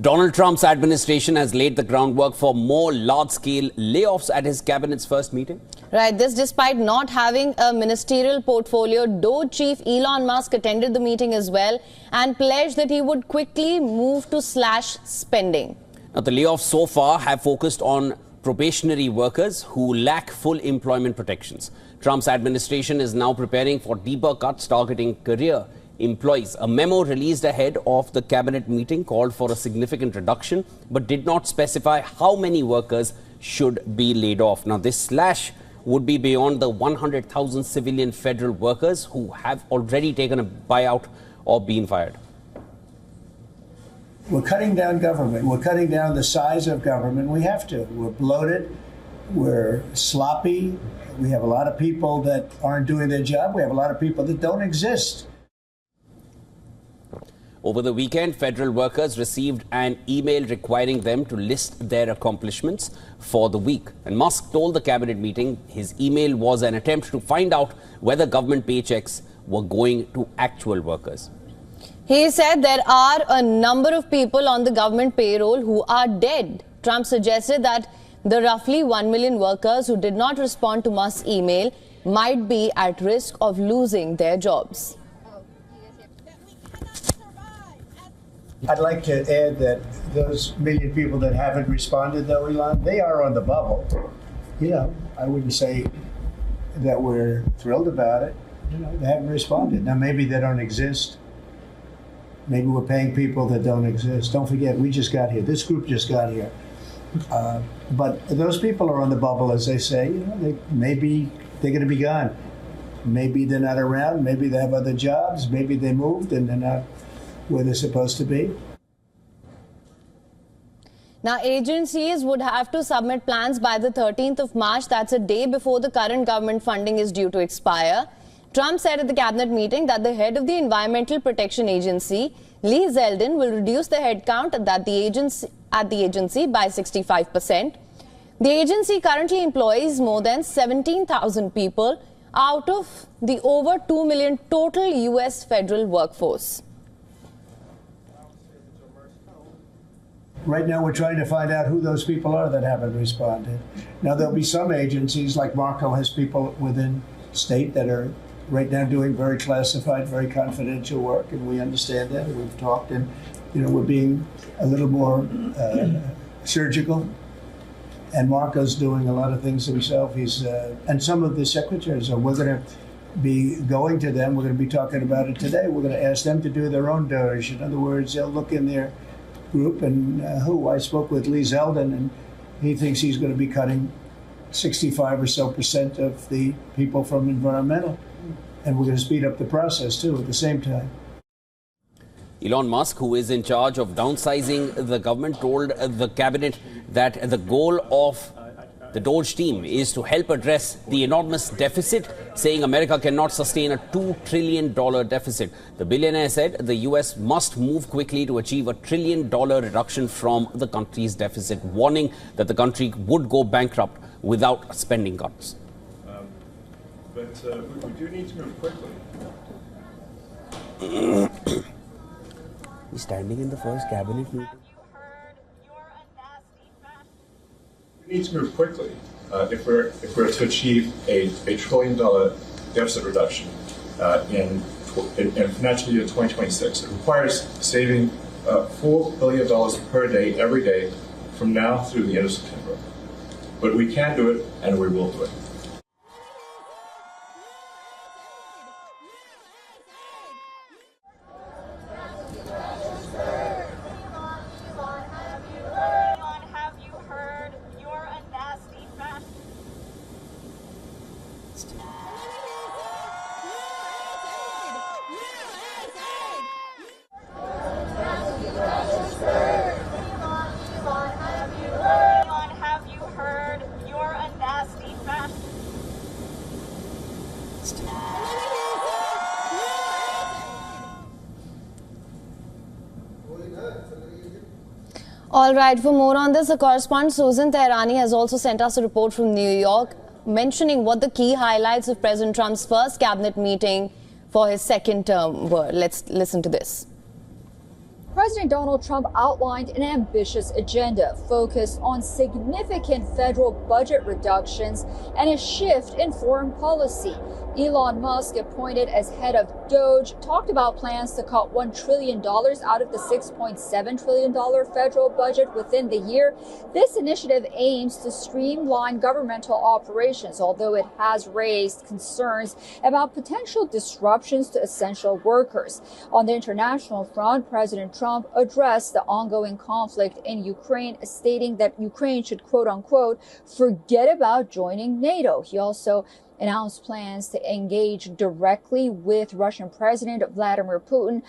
Donald Trump's administration has laid the groundwork for more large-scale layoffs at his cabinet's first meeting. Right, this despite not having a ministerial portfolio. DOGE chief Elon Musk attended the meeting as well and pledged that he would quickly move to slash spending. Now, the layoffs so far have focused on probationary workers who lack full employment protections. Trump's administration is now preparing for deeper cuts targeting career employees. A memo released ahead of the cabinet meeting called for a significant reduction but did not specify how many workers should be laid off. Now, this slash would be beyond the 100,000 civilian federal workers who have already taken a buyout or been fired. We're cutting down government. We're cutting down the size of government. We have to. We're bloated. We're sloppy. We have a lot of people that aren't doing their job. We have a lot of people that don't exist. Over the weekend, federal workers received an email requiring them to list their accomplishments for the week. And Musk told the cabinet meeting his email was an attempt to find out whether government paychecks were going to actual workers. He said there are a number of people on the government payroll who are dead. Trump suggested that the roughly 1 million workers who did not respond to Musk's email might be at risk of losing their jobs. I'd like to add that those million people that haven't responded, though, Elon, they are on the bubble. You know, I wouldn't say that we're thrilled about it. You know, they haven't responded. Now, maybe they don't exist. Maybe we're paying people that don't exist. Don't forget, we just got here. This group just got here. But those people are on the bubble, as they say. You know, maybe they're going to be gone. Maybe they're not around. Maybe they have other jobs. Maybe they moved and they're not where they're supposed to be. Now, agencies would have to submit plans by the 13th of March. That's a day before the current government funding is due to expire. Trump said at the cabinet meeting that the head of the Environmental Protection Agency, Lee Zeldin, will reduce the headcount at the agency by 65%. The agency currently employs more than 17,000 people out of the over 2 million total U.S. federal workforce. Right now, we're trying to find out who those people are that haven't responded. Now, there'll be some agencies, like Marco has people within state that are right now doing very classified, very confidential work, and we understand that. We've talked, and you know, we're being a little more surgical. And Marco's doing a lot of things himself. He's and some of the secretaries are. We're going to be going to them. We're going to be talking about it today. We're going to ask them to do their own DOGE. In other words, they'll look in their group and I spoke with Lee Zeldin, and he thinks he's going to be cutting 65% or so of the people from environmental, and we're going to speed up the process too at the same time. Elon Musk, who is in charge of downsizing the government, told the cabinet that the goal of the DOGE team is to help address the enormous deficit, saying America cannot sustain a $2 trillion deficit. The billionaire said the U.S. must move quickly to achieve a $1 trillion reduction from the country's deficit, warning that the country would go bankrupt without spending cuts. But we do need to move quickly. He's standing in the first cabinet meeting. We need to move quickly if we're to achieve a $1 trillion deficit reduction in financial year 2026. It requires saving $4 billion per day, every day, from now through the end of September. But we can do it, and we will do it. All right, for more on this, the correspondent Susan Tehrani has also sent us a report from New York mentioning what the key highlights of President Trump's first cabinet meeting for his second term were. Let's listen to this. President Donald Trump outlined an ambitious agenda focused on significant federal budget reductions and a shift in foreign policy. Elon Musk, appointed as head of DOGE, talked about plans to cut $1 trillion out of the $6.7 trillion federal budget within the year. This initiative aims to streamline governmental operations, although it has raised concerns about potential disruptions to essential workers. On the international front, President Trump addressed the ongoing conflict in Ukraine, stating that Ukraine should, quote unquote, forget about joining NATO. He also announced plans to engage directly with Russian President Vladimir Putin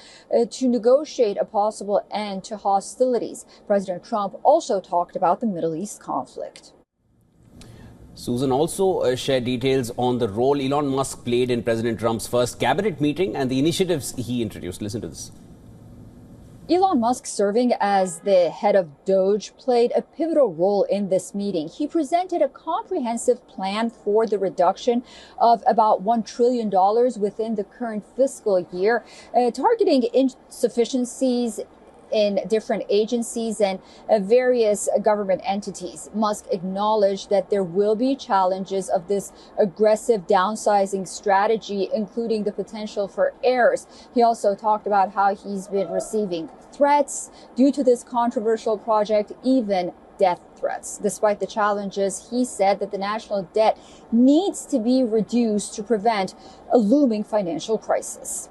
to negotiate a possible end to hostilities. President Trump also talked about the Middle East conflict. Susan also shared details on the role Elon Musk played in President Trump's first cabinet meeting and the initiatives he introduced. Listen to this. Elon Musk, serving as the head of DOGE, played a pivotal role in this meeting. He presented a comprehensive plan for the reduction of about $1 trillion within the current fiscal year, targeting insufficiencies in different agencies and various government entities. Musk acknowledged that there will be challenges of this aggressive downsizing strategy, including the potential for errors. He also talked about how he's been receiving threats due to this controversial project, even death threats. Despite the challenges, he said that the national debt needs to be reduced to prevent a looming financial crisis.